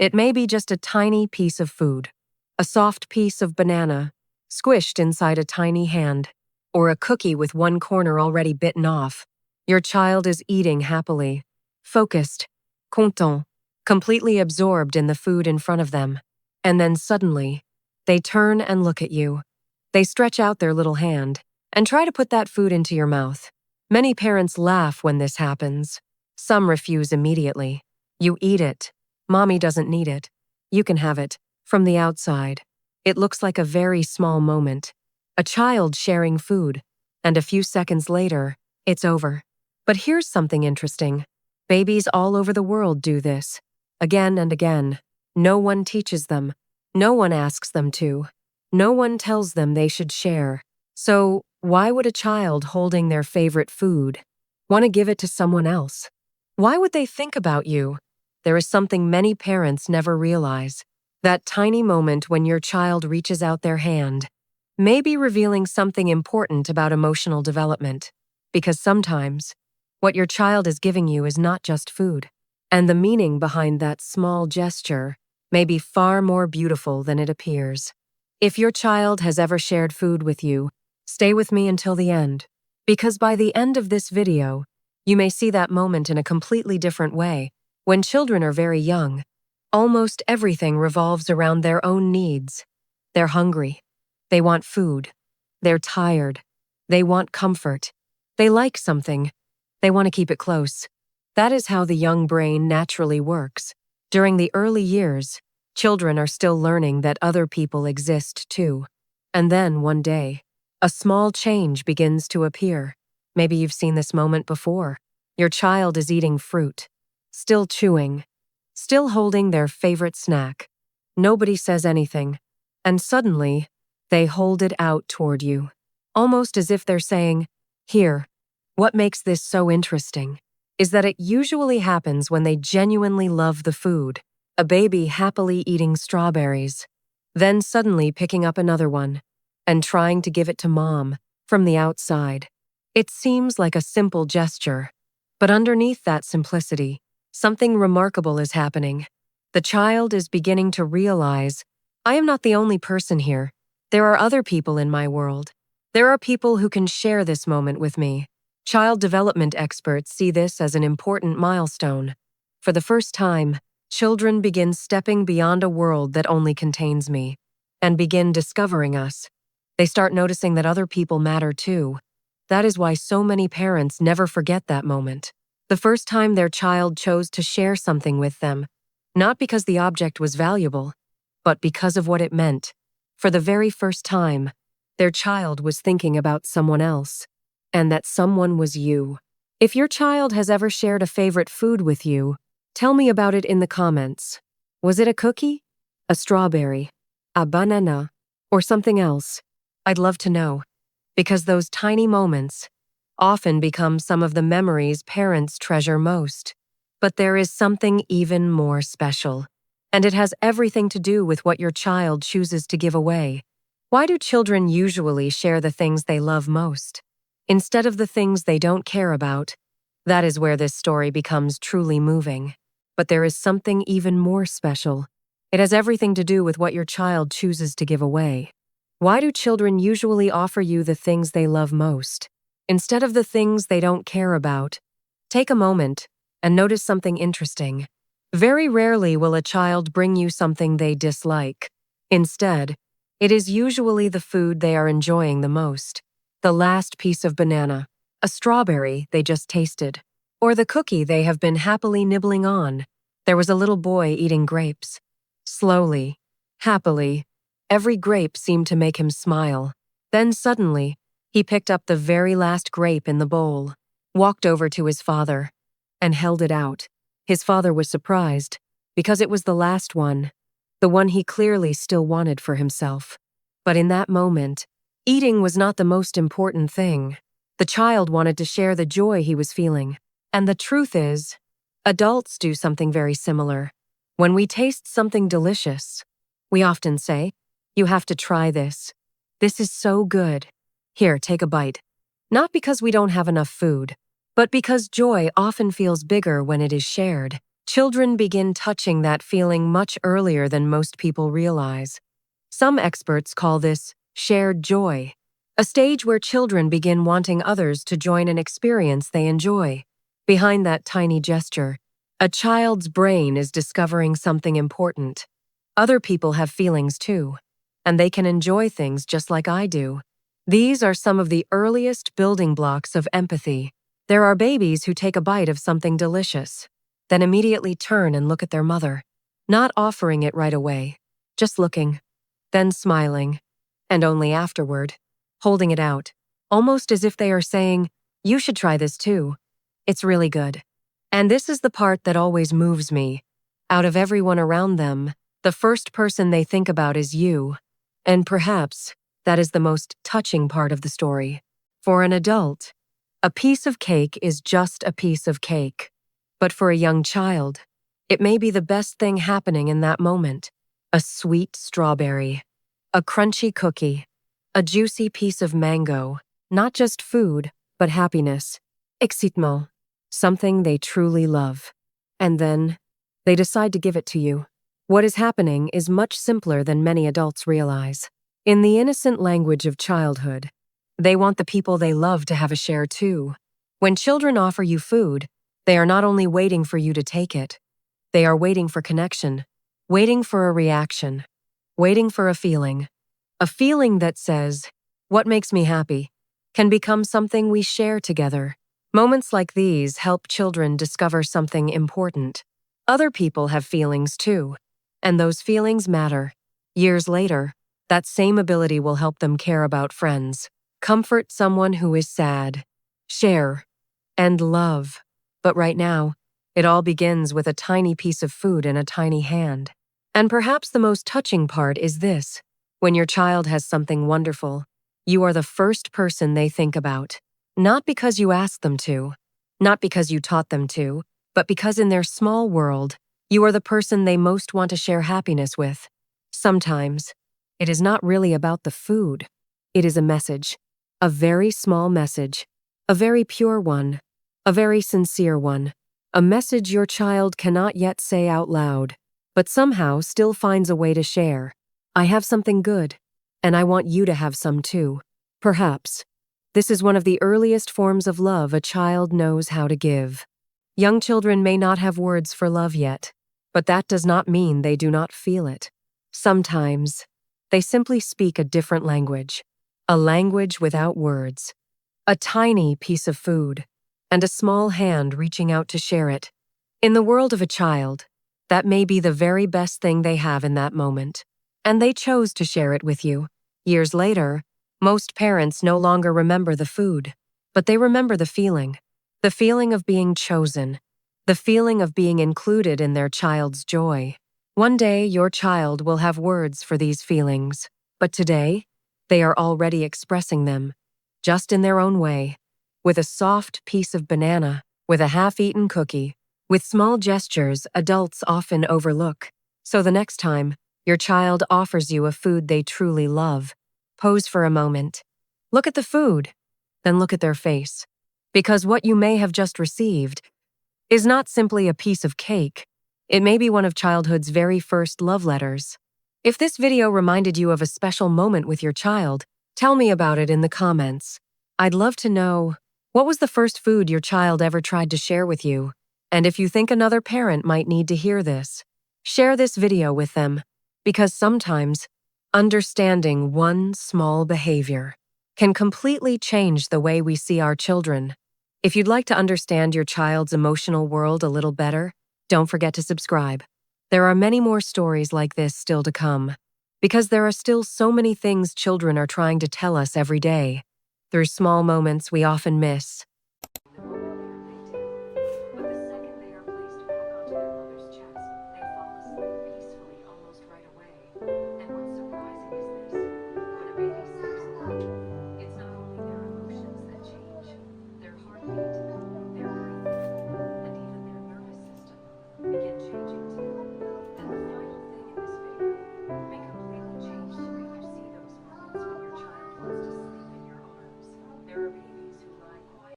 It may be just a tiny piece of food, a soft piece of banana, squished inside a tiny hand, or a cookie with one corner already bitten off. Your child is eating happily, focused, content, completely absorbed in the food in front of them. And then suddenly, they turn and look at you. They stretch out their little hand and try to put that food into your mouth. Many parents laugh when this happens. Some refuse immediately. You eat it. Mommy doesn't need it. You can have it. From the outside, it looks like a very small moment. A child sharing food. And a few seconds later, it's over. But here's something interesting. Babies all over the world do this. Again and again. No one teaches them. No one asks them to. No one tells them they should share. So, why would a child holding their favorite food want to give it to someone else? Why would they think about you? There is something many parents never realize. That tiny moment when your child reaches out their hand may be revealing something important about emotional development. Because sometimes, what your child is giving you is not just food. And the meaning behind that small gesture may be far more beautiful than it appears. If your child has ever shared food with you, stay with me until the end. Because by the end of this video, you may see that moment in a completely different way. When children are very young, almost everything revolves around their own needs. They're hungry. They want food. They're tired. They want comfort. They like something. They want to keep it close. That is how the young brain naturally works. During the early years, children are still learning that other people exist too. And then, one day, a small change begins to appear. Maybe you've seen this moment before. Your child is eating fruit, still chewing, still holding their favorite snack. Nobody says anything, and suddenly, they hold it out toward you, almost as if they're saying, "Here." What makes this so interesting is that it usually happens when they genuinely love the food. A baby happily eating strawberries, then suddenly picking up another one and trying to give it to mom from the outside. It seems like a simple gesture, but underneath that simplicity, something remarkable is happening. The child is beginning to realize, I am not the only person here. There are other people in my world. There are people who can share this moment with me. Child development experts see this as an important milestone. For the first time, children begin stepping beyond a world that only contains me and begin discovering us. They start noticing that other people matter too. That is why so many parents never forget that moment. The first time their child chose to share something with them, not because the object was valuable, but because of what it meant. For the very first time, their child was thinking about someone else, and that someone was you. If your child has ever shared a favorite food with you, tell me about it in the comments. Was it a cookie, a strawberry, a banana, or something else? I'd love to know, because those tiny moments often become some of the memories parents treasure most. But there is something even more special, and it has everything to do with what your child chooses to give away. Why do children usually share the things they love most, instead of the things they don't care about? That is where this story becomes truly moving. But there is something even more special. It has everything to do with what your child chooses to give away. Why do children usually offer you the things they love most, instead of the things they don't care about? Take a moment and notice something interesting. Very rarely will a child bring you something they dislike. Instead, it is usually the food they are enjoying the most. The last piece of banana, a strawberry they just tasted, or the cookie they have been happily nibbling on. There was a little boy eating grapes. Slowly, happily, every grape seemed to make him smile. Then suddenly, he picked up the very last grape in the bowl, walked over to his father, and held it out. His father was surprised, because it was the last one, the one he clearly still wanted for himself. But in that moment, eating was not the most important thing. The child wanted to share the joy he was feeling. And the truth is, adults do something very similar. When we taste something delicious, we often say, "You have to try this. This is so good. Here, take a bite." Not because we don't have enough food, but because joy often feels bigger when it is shared. Children begin touching that feeling much earlier than most people realize. Some experts call this shared joy, a stage where children begin wanting others to join an experience they enjoy. Behind that tiny gesture, a child's brain is discovering something important. Other people have feelings too, and they can enjoy things just like I do. These are some of the earliest building blocks of empathy. There are babies who take a bite of something delicious, then immediately turn and look at their mother, not offering it right away, just looking, then smiling, and only afterward, holding it out, almost as if they are saying, "You should try this too. It's really good." And this is the part that always moves me. Out of everyone around them, the first person they think about is you. And perhaps that is the most touching part of the story. For an adult, a piece of cake is just a piece of cake. But for a young child, it may be the best thing happening in that moment. A sweet strawberry, a crunchy cookie, a juicy piece of mango, not just food, but happiness, excitement, something they truly love. And then, they decide to give it to you. What is happening is much simpler than many adults realize. In the innocent language of childhood, they want the people they love to have a share too. When children offer you food, they are not only waiting for you to take it, they are waiting for connection, waiting for a reaction, waiting for a feeling that says, "What makes me happy?" can become something we share together. Moments like these help children discover something important. Other people have feelings too, and those feelings matter. Years later, that same ability will help them care about friends, comfort someone who is sad, share, and love. But right now, it all begins with a tiny piece of food in a tiny hand. And perhaps the most touching part is this: when your child has something wonderful, you are the first person they think about. Not because you asked them to, not because you taught them to, but because in their small world, you are the person they most want to share happiness with. Sometimes, it is not really about the food. It is a message, a very small message, a very pure one, a very sincere one, a message your child cannot yet say out loud, but somehow still finds a way to share. I have something good, and I want you to have some too. Perhaps, this is one of the earliest forms of love a child knows how to give. Young children may not have words for love yet, but that does not mean they do not feel it. Sometimes, they simply speak a different language, a language without words. A tiny piece of food, and a small hand reaching out to share it. In the world of a child, that may be the very best thing they have in that moment, and they chose to share it with you. Years later, most parents no longer remember the food, but they remember the feeling of being chosen, the feeling of being included in their child's joy. One day, your child will have words for these feelings, but today, they are already expressing them, just in their own way, with a soft piece of banana, with a half-eaten cookie, with small gestures adults often overlook. So the next time your child offers you a food they truly love, pause for a moment. Look at the food, then look at their face. Because what you may have just received is not simply a piece of cake. It may be one of childhood's very first love letters. If this video reminded you of a special moment with your child, tell me about it in the comments. I'd love to know, what was the first food your child ever tried to share with you? And if you think another parent might need to hear this, share this video with them, because sometimes understanding one small behavior can completely change the way we see our children. If you'd like to understand your child's emotional world a little better, don't forget to subscribe. There are many more stories like this still to come, because there are still so many things children are trying to tell us every day, through small moments we often miss.